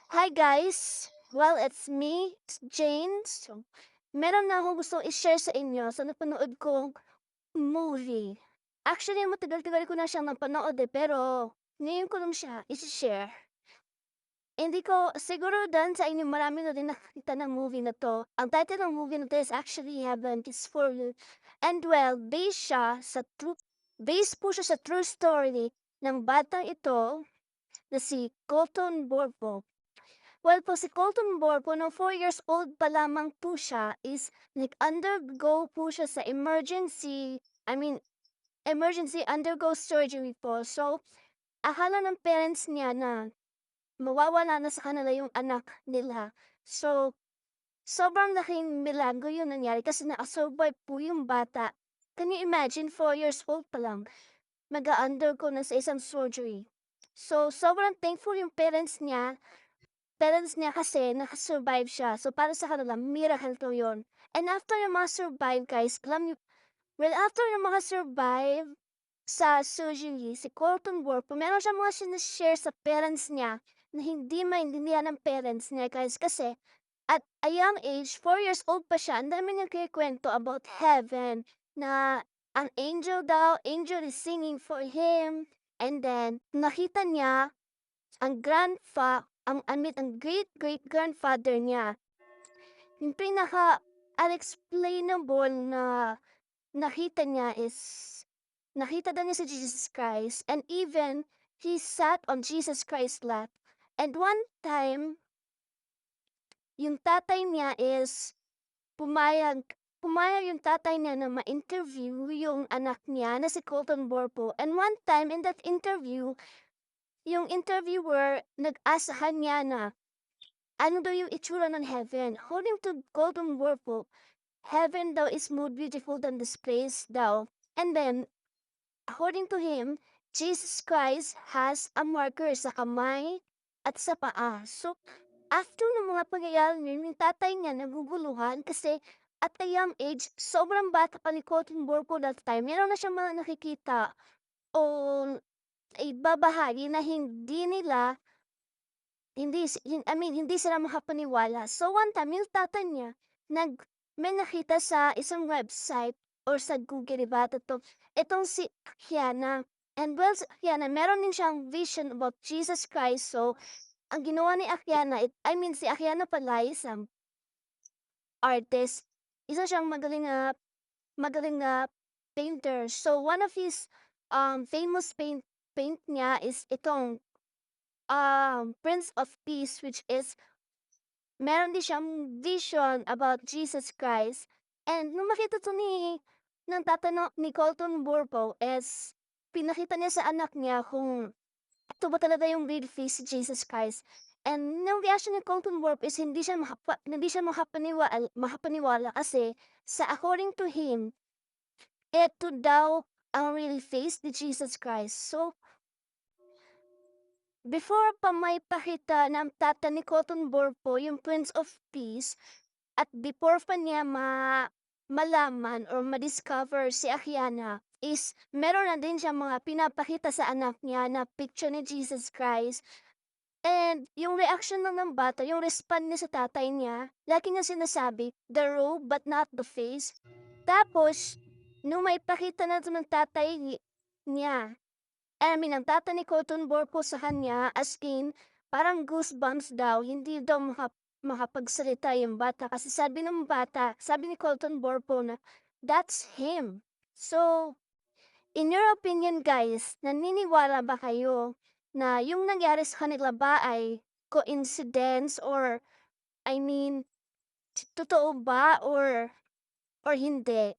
Hi guys! Well, it's me, it's Jane. So, meron na akong gustong i-share sa inyo sa napanood kong movie. Actually, matagal-tagal ko na siyang napanood pero ngayon ko lang siya i-share. Hindi ko, siguro dan sa inyo marami na din nakakita ng movie na to. Ang title ng movie na to is actually Heaven is for You. And well, based po siya sa true story ng batang ito na si Colton Borbo. Well po, si Colton Borpo, nung 4 years old pa lamang po siya is nag-undergo po siya sa emergency undergo surgery po. So, akala ng parents niya na mawawala na sa kanila yung anak nila. So, sobrang laking milagro yung nangyari kasi naka-survive po yung bata. Can you imagine, 4 years old pa lang, mag-undergo na sa isang surgery. So, sobrang thankful yung parents niya kasi naka-survive siya. So, para sa kanila, miracle to yun. And after yung mga survive, guys, after yung mga survive sa surgery, si Colton Work, meron siya mga sinashare sa parents niya na hindi maintindihan ng parents niya, guys. Kasi, at a young age, 4 years old pa siya, ang dami niyang kikwento about heaven, na ang angel is singing for him. And then, nakita niya ang ang great-great-grandfather niya, yung pinaka-unexplainable na nakita niya is, nakita daw niya si Jesus Christ and even he sat on Jesus Christ's lap. And one time, yung tatay niya is pumayag pumayag yung tatay niya na ma-interview yung anak niya na si Colton Borpo. And one time in that interview, yung interviewer nag-ask sa kanya na ano daw yung itsura ng heaven? According to Golden Whirlpool, heaven daw is more beautiful than this place daw. And then, according to him, Jesus Christ has a marker sa kamay at sa paa. So, after ng mga pangyayari yun, yung tatay niya naguguluhan kasi at a young age, sobrang bata pa ni Golden Whirlpool that time. Meron na siyang mga nakikita o ibabahagi na hindi sila makapaniwala. So one time, yung tatay niya, may nakita sa isang website or sa Google, diba? Itong si Akiana. And well, si Akiana, meron din siyang vision about Jesus Christ. So, ang ginawa ni Akiana, si Akiana pala isang artist. Isa siyang magaling na painter. So, one of his famous paint niya is itong Prince of Peace, which is meron din siyang vision about Jesus Christ. And nung makita to ng tatay ni Colton Burpo is pinakita niya sa anak niya kung ito ba talaga yung real face si Jesus Christ. And nung reaction ni Colton Burpo is hindi siya makapaniwala kasi sa according to him, ito daw ang real face ni Jesus Christ. So, before pa maipakita ng tatay ni Cotton Burpo yung Prince of Peace, at before pa niya malaman or ma-discover si Akiana, is meron na din siya mga pinapakita sa anak niya na picture ni Jesus Christ. And yung reaction lang ng bata, yung respond niya sa tatay niya, lagi niya sinasabi, the robe but not the face. Tapos, nung may pakita na ito ng niya, ang tatay ni Cotton Borpo sa kanya, as in, parang goosebumps daw, hindi daw makapagsalita yung bata. Kasi sabi ni Colton Borpo na, that's him. So, in your opinion guys, naniniwala ba kayo na yung nangyari sa kanila ba ay coincidence or, I mean, totoo ba or hindi?